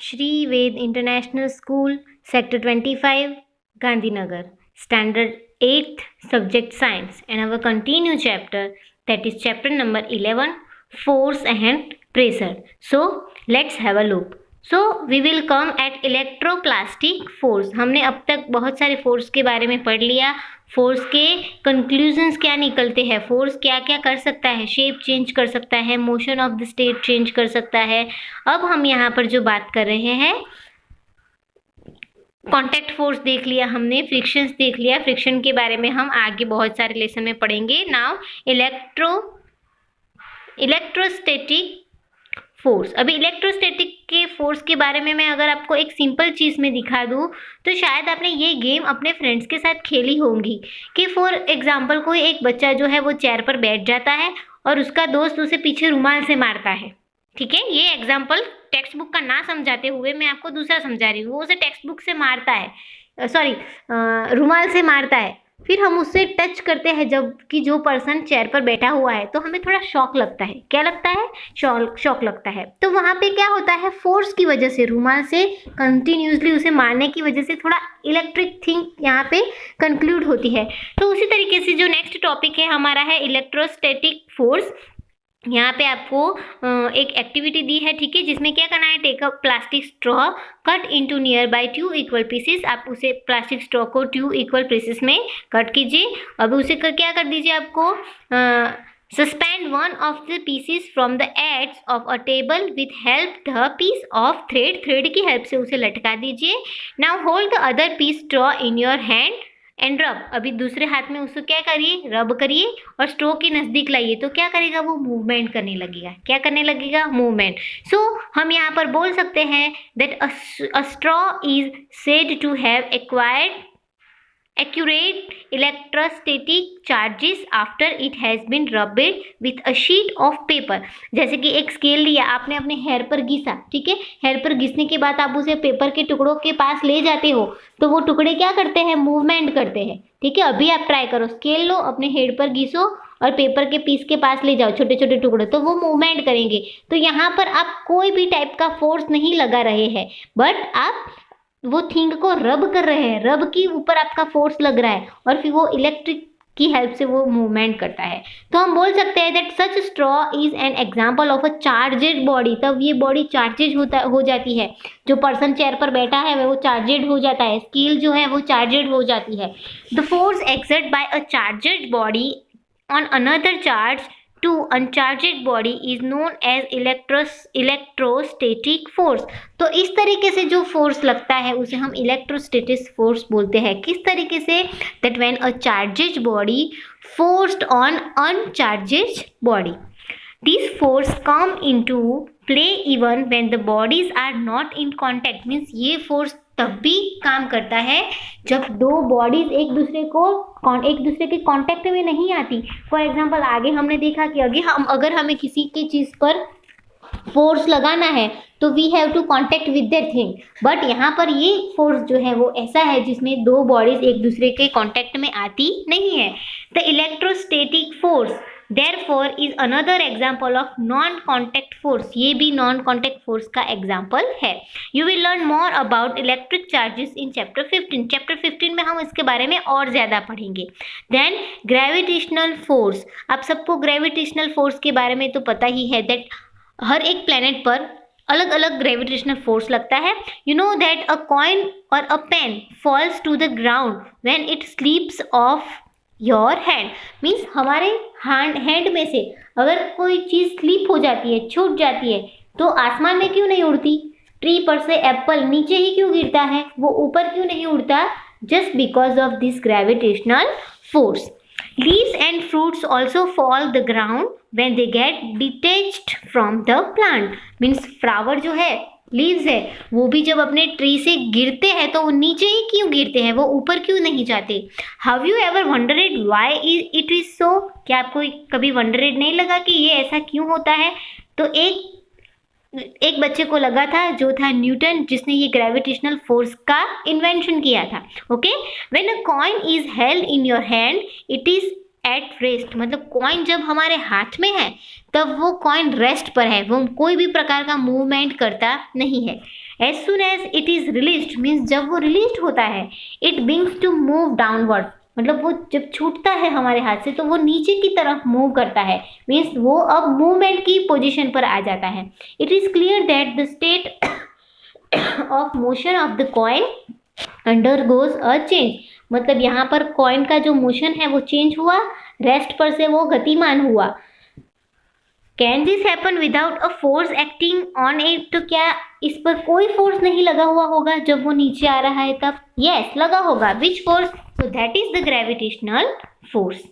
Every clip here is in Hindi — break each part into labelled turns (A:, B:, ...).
A: Shri Ved international school, sector 25, Gandhinagar, standard 8th, subject science, and our continue chapter, that is chapter number 11, force and pressure. So let's have a look. So we will come at electroplastic force. हमने अब तक बहुत सारे फोर्स के बारे में पढ़ लिया. फोर्स के कंक्लूजन्स क्या निकलते हैं, फोर्स क्या क्या कर सकता है, शेप चेंज कर सकता है, motion of the state change कर सकता है. अब हम यहाँ पर जो बात कर रहे हैं, कॉन्टैक्ट फोर्स देख लिया हमने, फ्रिक्शंस देख लिया. फ्रिक्शन के बारे में हम आगे बहुत सारे लेसन में पढ़ेंगे. Now electrostatic force. अभी इलेक्ट्रोस्टैटिक के फोर्स के बारे में मैं अगर आपको एक सिंपल चीज़ में दिखा दूँ तो शायद आपने ये गेम अपने फ्रेंड्स के साथ खेली होंगी कि फॉर एग्जांपल कोई एक बच्चा जो है वो चेयर पर बैठ जाता है और उसका दोस्त उसे पीछे रुमाल से मारता है. ठीक है, ये एग्जांपल टेक्स्ट बुक का ना समझाते हुए मैं आपको दूसरा समझा रही हूँ. वो उसे टेक्स्ट बुक से मारता है, रुमाल से मारता है. फिर हम उससे टच करते हैं जबकि जो पर्सन चेयर पर बैठा हुआ है, तो हमें थोड़ा शॉक लगता है. क्या लगता है? शॉक लगता है. तो वहाँ पे क्या होता है, फोर्स की वजह से, रुमाल से कंटिन्यूसली उसे मारने की वजह से थोड़ा इलेक्ट्रिक थिंग यहाँ पे कंक्लूड होती है. तो उसी तरीके से जो नेक्स्ट टॉपिक है हमारा है इलेक्ट्रोस्टैटिक फोर्स. यहाँ पे आपको एक एक्टिविटी दी है, ठीक है, जिसमें क्या करना है, take a plastic straw, cut into near by 2 equal pieces. आप उसे प्लास्टिक स्ट्रॉ को 2 इक्वल पीसेस में कट कीजिए. अब उसे क्या कर दीजिए, आपको suspend one of the pieces from the edge of a table with help the piece of thread की हेल्प से उसे लटका दीजिए. Now hold the other piece straw in your hand and rub. अभी दूसरे हाथ में उसको क्या करिए, रब करिए और स्ट्रो के नज़दीक लाइए. तो क्या करेगा, वो मूवमेंट करने लगेगा. क्या करने लगेगा? मूवमेंट. सो हम यहाँ पर बोल सकते हैं that a straw is said to have acquired accurate electrostatic charges after it has been rubbed with a sheet of paper. जैसे कि एक स्केल लिया आपने, अपने हेयर पर घिसा, ठीक है, हेयर पर घिसने के बाद आप उसे पेपर के टुकड़ों के पास ले जाते हो, तो वो टुकड़े क्या करते हैं, मूवमेंट करते हैं. ठीक है, अभी आप ट्राई करो, स्केल लो, अपने हेड पर घिसो और पेपर के पीस के पास ले जाओ, छोटे छोटे टुकड़े, तो वो मूवमेंट करेंगे. तो यहाँ पर आप कोई भी टाइप का फोर्स नहीं लगा रहे हैं, बट आप वो थिंग को रब कर रहे हैं. रब के ऊपर आपका फोर्स लग रहा है और फिर वो इलेक्ट्रिक की हेल्प से वो मूवमेंट करता है. तो हम बोल सकते हैं that such straw is an example of a charged body. तब ये बॉडी चार्जेड हो जाती है. जो पर्सन चेयर पर बैठा है वो चार्जेड हो जाता है, स्केल जो है वो चार्जेड हो जाती है. The force exert by a charged body on another charge to uncharged body is known as electrostatic force. तो इस तरीके से जो फोर्स लगता है उसे हम इलेक्ट्रोस्टैटिक फोर्स बोलते हैं. किस तरीके से? that when a charged body forced on uncharged body, these force come into play even when the bodies are not in contact. means ये फोर्स तब भी काम करता है जब दो बॉडीज एक दूसरे के कांटेक्ट में नहीं आती. फॉर एग्जांपल आगे हमने देखा कि अगर हमें किसी की चीज़ पर फोर्स लगाना है तो we have to contact with that thing. But यहाँ पर ये फोर्स जो है वो ऐसा है जिसमें दो बॉडीज एक दूसरे के कांटेक्ट में आती नहीं है. The electrostatic force therefore is another example of non contact force. ये भी non contact force का example है. You will learn more about electric charges in chapter 15. chapter 15 में हम इसके बारे में और ज़्यादा पढ़ेंगे. Then gravitational force. आप सबको gravitational force के बारे में तो पता ही है that हर एक planet पर अलग अलग ग्रेविटेशनल फोर्स लगता है. You know that a coin और a pen falls to the ground when it slips off your hand. Means हमारे हैंड में से अगर कोई चीज़ स्लिप हो जाती है, छूट जाती है, तो आसमान में क्यों नहीं उड़ती? ट्री पर से एप्पल नीचे ही क्यों गिरता है, वो ऊपर क्यों नहीं उड़ता? Just because of this gravitational force. Leaves and fruits also fall the ground when they get detached from the plant. Means flower जो है, लीव्स है, वो भी जब अपने ट्री से गिरते हैं तो वो नीचे ही क्यों गिरते हैं, वो ऊपर क्यों नहीं जाते? Have you ever wondered why it is so? क्या आपको कभी वंडरेड नहीं लगा कि ये ऐसा क्यों होता है? तो एक बच्चे को लगा था, जो था न्यूटन, जिसने ये ग्रेविटेशनल फोर्स का इन्वेंशन किया था. Okay, when a coin is held in your hand it is at rest, मतलब कॉइन जब हमारे हाथ में है तब वो कॉइन रेस्ट पर है, वो कोई भी प्रकार का मूवमेंट करता नहीं है। As soon as it is released means जब वो रिलीज होता है, it begins to move downward, मतलब वो जब छूटता है हमारे हाथ से तो वो नीचे की तरफ मूव करता है, मीन्स वो अब मूवमेंट की पोजीशन पर आ जाता है। It is clear that the state of motion of the coin undergoes a change, मतलब यहाँ पर कॉइन का जो मोशन है वो चेंज हुआ, रेस्ट पर से वो गतिमान हुआ। Can this happen without a force acting on it, तो क्या इस पर कोई फोर्स नहीं लगा हुआ होगा जब वो नीचे आ रहा है तब? यस, लगा होगा। Which force? So that is the gravitational force.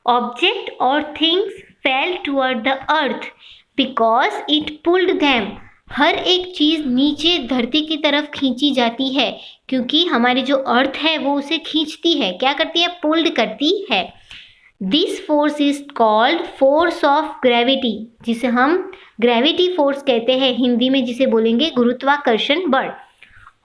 A: Object और things fell toward the earth because it pulled them, हर एक चीज नीचे धरती की तरफ खींची जाती है क्योंकि हमारी जो अर्थ है वो उसे खींचती है। क्या करती है? पुल्ड करती है। This force is called force of gravity, जिसे हम ग्रेविटी फोर्स कहते हैं, हिंदी में जिसे बोलेंगे गुरुत्वाकर्षण बल,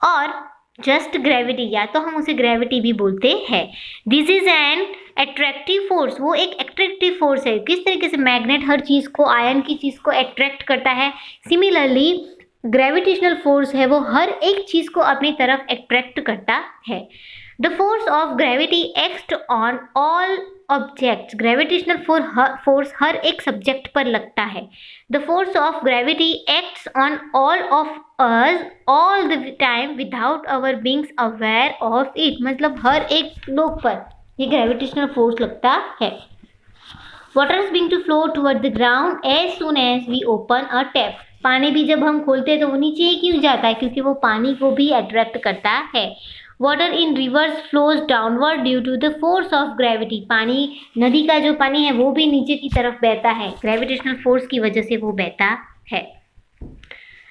A: और जस्ट ग्रेविटी, या तो हम उसे ग्रेविटी भी बोलते हैं। This is an attractive force, वो एक अट्रैक्टिव फोर्स है। किस तरीके से मैग्नेट हर चीज़ को, आयन की चीज़ को अट्रैक्ट करता है, सिमिलरली ग्रेविटेशनल फोर्स है वो हर एक चीज़ को अपनी तरफ अट्रैक्ट करता है। The force of gravity act on all objects, gravitational force हर एक सब्जेक्ट पर लगता है। The force of gravity acts on all of us all the time without our being aware of it, मतलब हर एक लोग पर ये ग्रेविटेशनल फोर्स लगता है। Water is beginning to flow toward the ground as soon as we open a tap, पानी भी जब हम खोलते हैं तो वो नीचे ही क्यों जाता है? क्योंकि वो पानी को भी अट्रैक्ट करता है। Water in rivers flows downward due to the force of gravity, पानी, नदी का जो पानी है वो भी नीचे की तरफ बहता है, ग्रेविटेशनल फोर्स की वजह से वो बहता है।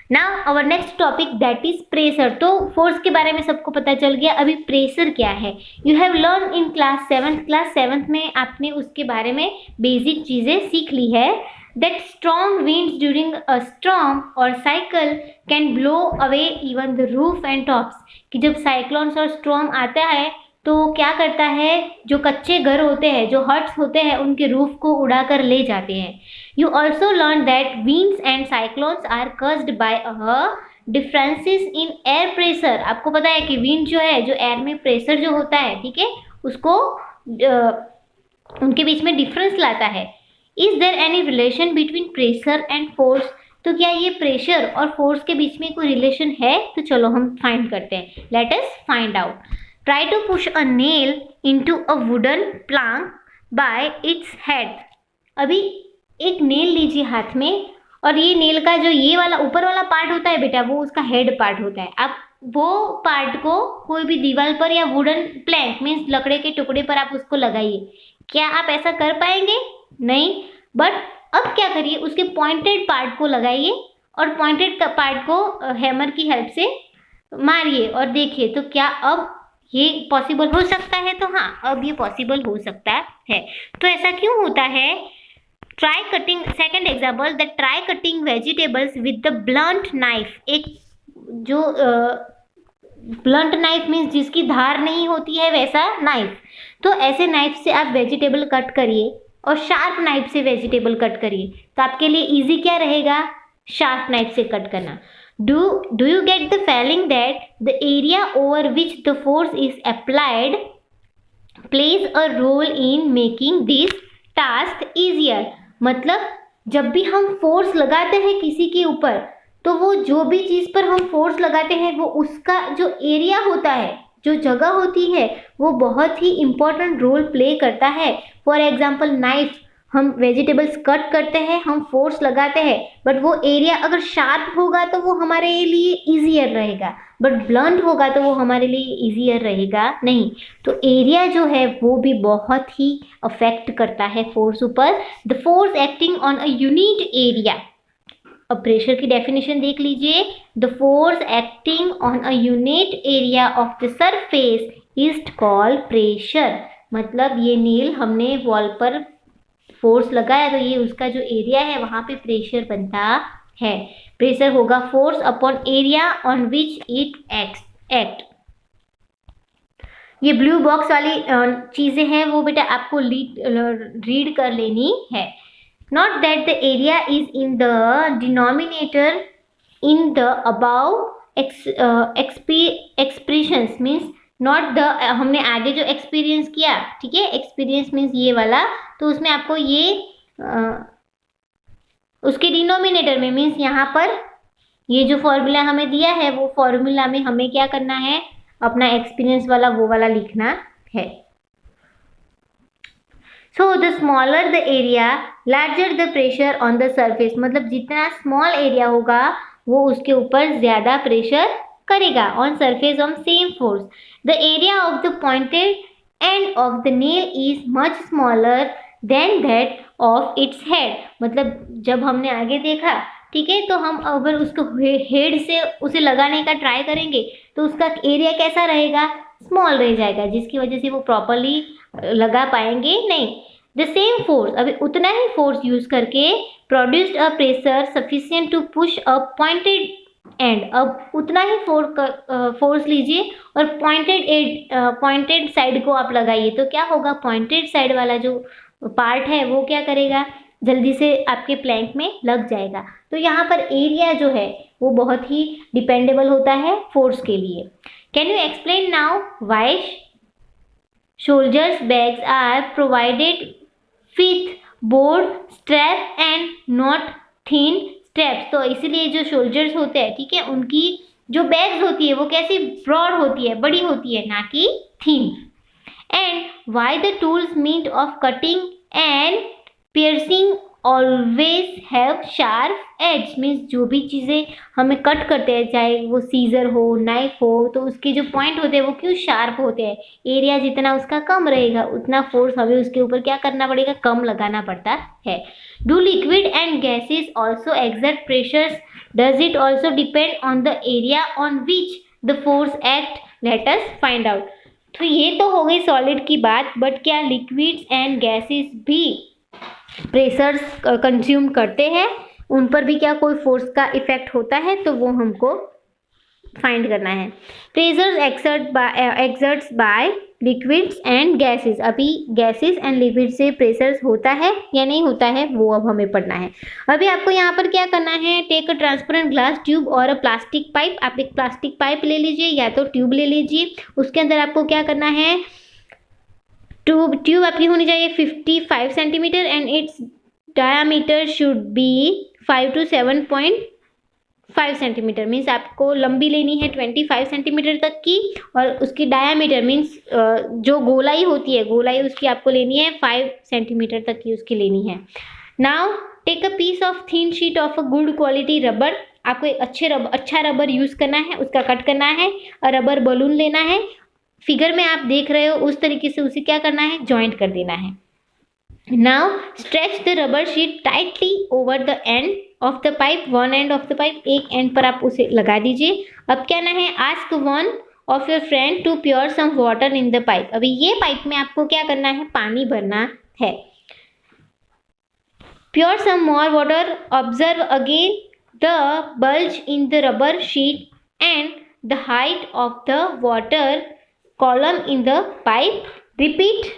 A: Now our next topic that is pressure. तो फोर्स के बारे में सबको पता चल गया, अभी प्रेशर क्या है? You have learn in class 7, class 7 में आपने उसके बारे में बेसिक चीज़ें सीख ली है। That strong winds during a storm or cycle can blow away even the roof and tops, कि जब साइक्लोन्स और स्टॉर्म आता है तो क्या करता है, जो कच्चे घर होते हैं, जो हट्स होते हैं, उनके रूफ को उड़ाकर ले जाते हैं। You also learn that winds and cyclones are caused by a differences in air pressure, आपको पता है कि विंड जो है, जो एयर में प्रेशर जो होता है, ठीक है, उसको उनके बीच में डिफरेंस लाता है। Is there any relation between pressure and force, तो क्या ये प्रेशर और फोर्स के बीच में कोई रिलेशन है? तो चलो हम फाइंड करते हैं। Let us find out. Try to push a nail into a wooden plank by its head, अभी एक नेल लीजिए हाथ में, और ये नेल का जो ये वाला ऊपर वाला पार्ट होता है बेटा, वो उसका हेड पार्ट होता है। आप वो पार्ट को कोई भी दीवार पर या वुडन प्लैंक मीन्स लकड़े के टुकड़े पर आप उसको लगाइए। क्या आप ऐसा कर पाएंगे? नहीं। बट अब क्या करिए, उसके पॉइंटेड पार्ट को लगाइए और पॉइंटेड पार्ट को हैमर की हेल्प से मारिए और देखिए तो क्या अब ये पॉसिबल हो सकता है? तो हाँ, अब ये पॉसिबल हो सकता है। तो ऐसा क्यों होता है? Try cutting, second example, the try cutting vegetables with the blunt knife, एक जो ब्लंट नाइफ मीन्स जिसकी धार नहीं होती है वैसा नाइफ, तो ऐसे नाइफ से आप वेजिटेबल कट करिए और शार्प नाइफ से वेजिटेबल कट करिए, तो आपके लिए इजी क्या रहेगा? शार्प नाइफ से कट करना। Do you get the feeling that the area over which the force is applied plays a role in making this task easier, मतलब जब भी हम फोर्स लगाते हैं किसी के ऊपर, तो वो जो भी चीज़ पर हम फोर्स लगाते हैं वो उसका जो एरिया होता है, जो जगह होती है, वो बहुत ही इम्पोर्टेंट रोल प्ले करता है। फॉर एग्जाम्पल नाइफ, हम वेजिटेबल्स कट करते हैं, हम फोर्स लगाते हैं, बट वो एरिया अगर शार्प होगा तो वो हमारे लिए ईजियर रहेगा, बट ब्लंट होगा तो वो हमारे लिए ईजियर रहेगा नहीं। तो एरिया जो है वो भी बहुत ही अफेक्ट करता है फोर्स ऊपर। The force acting on a unit area, अब प्रेशर की डेफिनेशन देख लीजिए। The force acting on a unit area of the surface is called pressure, मतलब ये नेल हमने वॉल पर फोर्स लगाया तो ये उसका जो एरिया है वहाँ पे प्रेशर बनता है। प्रेशर होगा force upon area on which it act. ये ब्लू बॉक्स वाली चीज़ें हैं वो बेटा आपको रीड कर लेनी है। Not that the area is in the denominator in the above expressions means not the, हमने आगे जो एक्सपीरियंस किया, ठीक है, एक्सपीरियंस मीन्स ये वाला, तो उसमें आपको ये उसके डिनोमिनेटर में मीन्स यहाँ पर ये जो फॉर्मूला हमें दिया है वो फॉर्मूला में हमें क्या करना है, अपना एक्सपीरियंस वाला वो वाला लिखना है। So the smaller the area larger the pressure on the surface, मतलब जितना स्मॉल एरिया होगा वो उसके ऊपर ज़्यादा प्रेशर करेगा on surface of same force. The area of the pointed and of the nail is much smaller than that of its head, मतलब जब हमने आगे देखा, ठीक है, तो हम अगर उसको हेड से उसे लगाने का ट्राई करेंगे तो उसका एरिया कैसा रहेगा, स्मॉल रह जाएगा, जिसकी वजह से वो प्रॉपरली लगा पाएंगे नहीं। द सेम फोर्स, अभी उतना ही फोर्स यूज करके produced a pressure sufficient to push a pointed end, अब उतना ही फोर्स लीजिए और पॉइंटेड साइड को आप लगाइए, तो क्या होगा, पॉइंटेड साइड वाला जो पार्ट है वो क्या करेगा, जल्दी से आपके प्लैंक में लग जाएगा। तो यहाँ पर एरिया जो है वो बहुत ही डिपेंडेबल होता है फोर्स के लिए। Can you explain now why soldiers bags are provided with broad strap and not thin straps, तो इसीलिए जो सोल्जर्स होते हैं, ठीक है, उनकी जो बैग्स होती है वो कैसी ब्रॉड होती है, बड़ी होती है, ना कि thin. And why the tools meant of cutting and piercing always have sharp edge, means जो भी चीज़ें हमें कट करते हैं, चाहे वो सीजर हो, नाइफ हो, तो उसके जो पॉइंट होते हैं वो क्यों शार्प होते हैं, एरिया जितना उसका कम रहेगा उतना फोर्स हमें उसके ऊपर क्या करना पड़ेगा, कम लगाना पड़ता है। Do liquid and gases also exert pressures, does it also depend on the area on which the force act, late us find out. तो ये तो हो गई सॉलिड की बात, बट क्या लिक्विड्स एंड गैसेस भी प्रेशर्स कंज्यूम करते हैं, उन पर भी क्या कोई फोर्स का इफेक्ट होता है, तो वो हमको फाइंड करना है। Pressures exerts by liquids and gases, अभी गैसेस एंड लिक्विड से प्रेशर्स होता है या नहीं होता है वो अब हमें पढ़ना है। अभी आपको यहाँ पर क्या करना है, take a transparent glass tube और अ प्लास्टिक पाइप, आप एक प्लास्टिक पाइप ले लीजिए या तो ट्यूब ले लीजिए, उसके अंदर आपको क्या करना है, ट्यूब आपकी होनी चाहिए 55 centimetre and it's diameter should be 5 to 7.5 centimetre, means आपको लंबी लेनी है 25 सेंटीमीटर तक की, और उसकी डायामीटर मीन्स जो गोलाई होती है, गोलाई उसकी आपको लेनी है 5 सेंटीमीटर तक की उसकी लेनी है। Now take a piece of thin sheet of a good quality rubber, आपको एक अच्छा रबर यूज़ करना है, उसका कट करना है, और रबर बलून लेना है, फिगर में आप देख रहे हो उस तरीके से उसे क्या करना है, जॉइंट कर देना है। Now stretch the rubber sheet tightly over the end of the pipe, one end of the pipe, एक एंड पर आप उसे लगा दीजिए। अब क्या ना है, ask one of your friend to pour some water in the pipe, अभी ये पाइप में आपको क्या करना है, पानी भरना है। Pour some more water, observe again the bulge in the rubber sheet and the height of the water column in the pipe. Repeat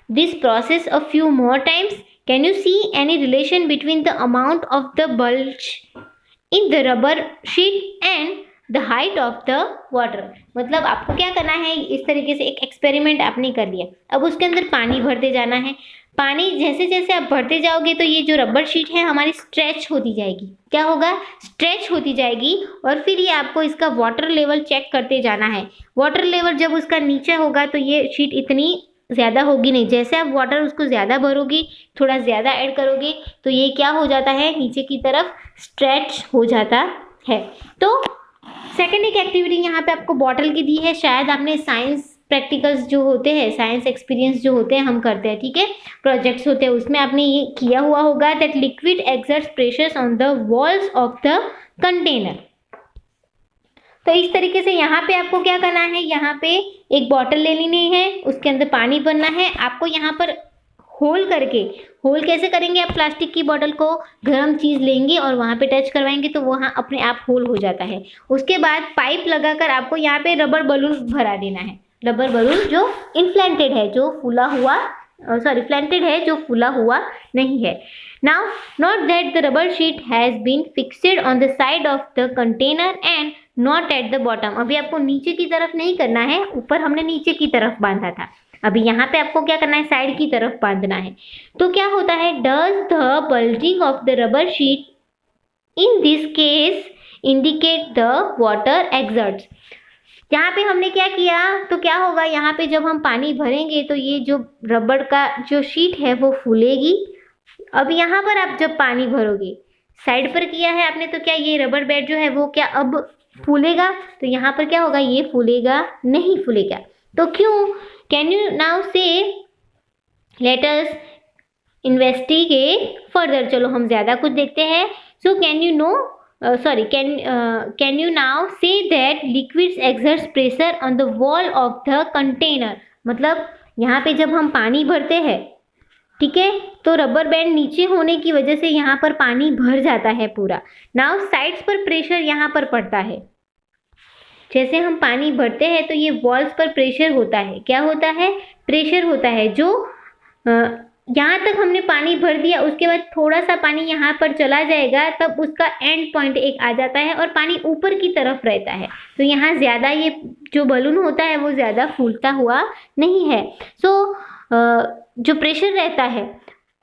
A: this process a few more times. Can you see any relation between the amount of the bulge in the rubber sheet and the height of the water? मतलब आपको क्या करना है, इस तरीके से एक एक्सपेरिमेंट आपने कर लिया, अब उसके अंदर पानी भरते जाना है, पानी जैसे जैसे आप भरते जाओगे तो ये जो रबर शीट है हमारी स्ट्रेच होती जाएगी, क्या होगा, स्ट्रेच होती जाएगी, और फिर ये आपको इसका वाटर लेवल चेक करते जाना है। वाटर लेवल जब उसका नीचे होगा तो ये शीट इतनी ज़्यादा होगी नहीं, जैसे आप वाटर उसको ज़्यादा भरोगे, थोड़ा ज़्यादा ऐड करोगे तो ये क्या हो जाता है, नीचे की तरफ स्ट्रेच हो जाता है। तो सेकेंड एक एक्टिविटी यहाँ पे आपको बॉटल की दी है, शायद आपने साइंस प्रैक्टिकल्स जो होते हैं, साइंस एक्सपीरियंस जो होते हैं हम करते हैं, ठीक है, प्रोजेक्ट्स होते हैं, उसमें आपने ये किया हुआ होगा that liquid exerts pressures on the walls of the container. तो इस तरीके से यहाँ पे आपको क्या करना है, यहाँ पे एक बॉटल ले लेनी है, उसके अंदर पानी भरना है, आपको यहाँ पर होल करके, होल कैसे करेंगे, आप प्लास्टिक की बॉटल को गर्म चीज़ लेंगे और वहाँ पे टच करवाएंगे तो वहाँ अपने आप होल हो जाता है। उसके बाद पाइप लगाकर आपको यहाँ पे रबर बलून भरा देना है, रबर बलून जो इन्फ्लेटेड है, जो फूला हुआ फ्लेंटेड है, जो फूला हुआ नहीं है। Now note that the rubber sheet has been fixed on the side of the container and not at the bottom. अभी आपको नीचे की तरफ नहीं करना है, ऊपर हमने नीचे की तरफ बांधा था, अभी यहाँ पे आपको क्या करना है, साइड की तरफ बांधना है। तो क्या होता है, does the bulging of the rubber sheet in this case indicate the water exerts. यहाँ पे हमने क्या किया, तो क्या होगा, यहाँ पे जब हम पानी भरेंगे तो ये जो रबड़ का जो शीट है वो फूलेगी। अब यहाँ पर आप जब पानी भरोगे, साइड पर किया है आपने, तो क्या ये रबर बैंड जो है वो क्या अब फूलेगा? तो यहाँ पर क्या होगा, ये फूलेगा नहीं, फूलेगा। तो क्यों? कैन यू नाउ से लेट अस इन्वेस्टिगेट फर्दर। चलो हम ज़्यादा कुछ देखते हैं। So can you know can you now say that liquids exerts pressure on the wall of the container। मतलब यहाँ पे जब हम पानी भरते हैं, ठीक है, तो रबर बैंड नीचे होने की वजह से यहाँ पर पानी भर जाता है पूरा। नाउ साइड्स पर प्रेशर यहाँ पर पड़ता है, जैसे हम पानी भरते हैं तो ये वॉल्स पर प्रेशर होता है। क्या होता है? प्रेशर होता है। जो यहाँ तक हमने पानी भर दिया, उसके बाद थोड़ा सा पानी यहाँ पर चला जाएगा, तब उसका एंड पॉइंट एक आ जाता है और पानी ऊपर की तरफ रहता है, तो यहाँ ज़्यादा ये जो बलून होता है वो ज़्यादा फूलता हुआ नहीं है। जो प्रेशर रहता है,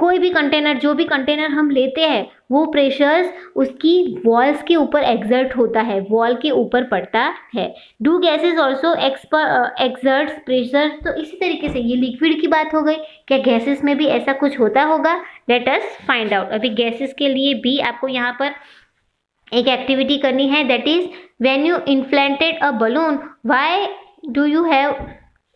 A: कोई भी कंटेनर, जो भी कंटेनर हम लेते हैं, वो प्रेशर्स उसकी वॉल्स के ऊपर एक्सर्ट होता है, वॉल के ऊपर पड़ता है। Do gases also exerts pressure. तो इसी तरीके से ये लिक्विड की बात हो गई, क्या गैसेस में भी ऐसा कुछ होता होगा? Late us find out. अभी गैसेस के लिए भी आपको यहाँ पर एक एक्टिविटी करनी है, that is when you inflated a balloon why do you have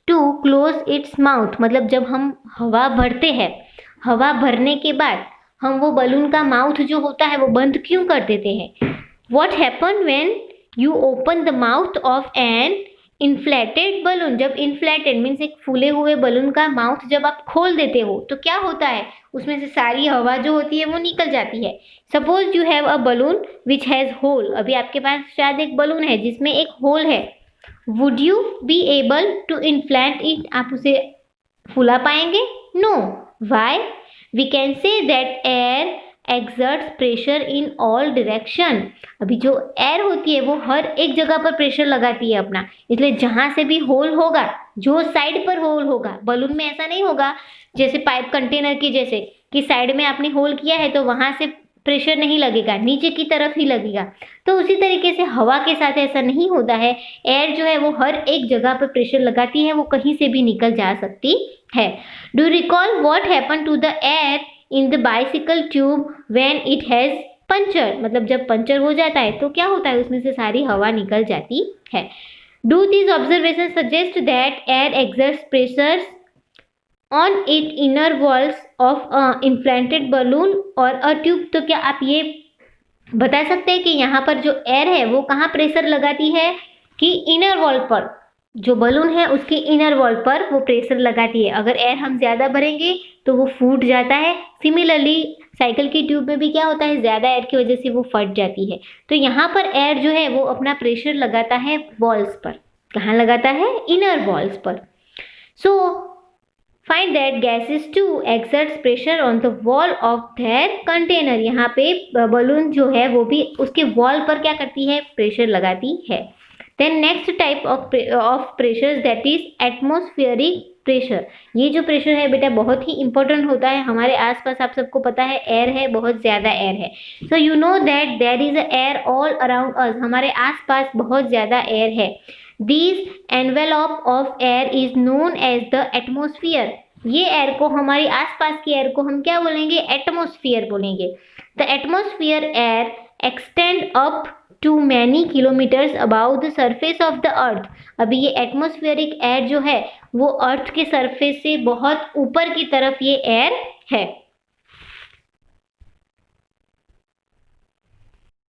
A: to close its mouth. मतलब जब हम हवा भरते हैं, हवा भरने के बाद हम वो बलून का माउथ जो होता है वो बंद क्यों कर देते हैं? What happen when you open the mouth of an inflated balloon? जब inflated मीन्स एक फूले हुए बलून का माउथ जब आप खोल देते हो तो क्या होता है, उसमें से सारी हवा जो होती है वो निकल जाती है। Suppose you have a balloon which has hole. अभी आपके पास शायद एक बलून है जिसमें एक होल है। Would you be able to inflate it? आप उसे फूला पाएंगे? No. Why? We can say that air exerts pressure in all direction। अभी जो एयर होती है वो हर एक जगह पर प्रेशर लगाती है अपना, इसलिए जहाँ से भी होल होगा, जो साइड पर होल होगा, बलून में ऐसा नहीं होगा जैसे पाइप कंटेनर की जैसे कि साइड में आपने होल किया है तो वहाँ से प्रेशर नहीं लगेगा, नीचे की तरफ ही लगेगा। तो उसी तरीके से हवा के साथ ऐसा नहीं होता है। एयर जो है वो हर एक जगह पर प्रेशर लगाती है, वो कहीं से भी निकल जा सकती है। Do recall what happen to the air in the bicycle tube when it has puncture. मतलब जब पंचर हो जाता है तो क्या होता है, उसमें से सारी हवा निकल जाती है। Do this observation suggest that air exerts pressures on it inner walls of inflated balloon और अ ट्यूब। तो क्या आप ये बता सकते हैं कि यहाँ पर जो एयर है वो कहाँ प्रेशर लगाती है? कि इनर वॉल पर, जो बलून है उसके इनर वॉल पर वो प्रेशर लगाती है। अगर एयर हम ज़्यादा भरेंगे तो वो फूट जाता है। सिमिलरली साइकिल की ट्यूब में भी क्या होता है, ज़्यादा एयर की वजह से वो फट जाती है। तो यहाँ पर एयर जो है वो अपना प्रेशर लगाता है वॉल्स पर। कहाँ लगाता है? इनर वॉल्स पर। So find that gases to exerts pressure on the wall of their container. यहाँ पे बलून जो है वो भी उसके वॉल पर क्या करती है? प्रेशर लगाती है। Then next type of pressure that is atmospheric pressure. ये जो प्रेशर है बेटा बहुत ही इंपॉर्टेंट होता है। हमारे आसपास आप सबको पता है एयर है, बहुत ज़्यादा एयर है। So you know that there is air all around us. हमारे आसपास बहुत ज़्यादा एयर है। This envelope of air is known as the atmosphere. ये एयर को, हमारी आसपास की एयर को हम क्या बोलेंगे? एटमोसफियर बोलेंगे। The atmosphere air extend up to many kilometres about the surface of the earth. अभी ये एटमोस्फेरिक एयर जो है वो अर्थ के सरफेस से बहुत ऊपर की तरफ ये एयर है।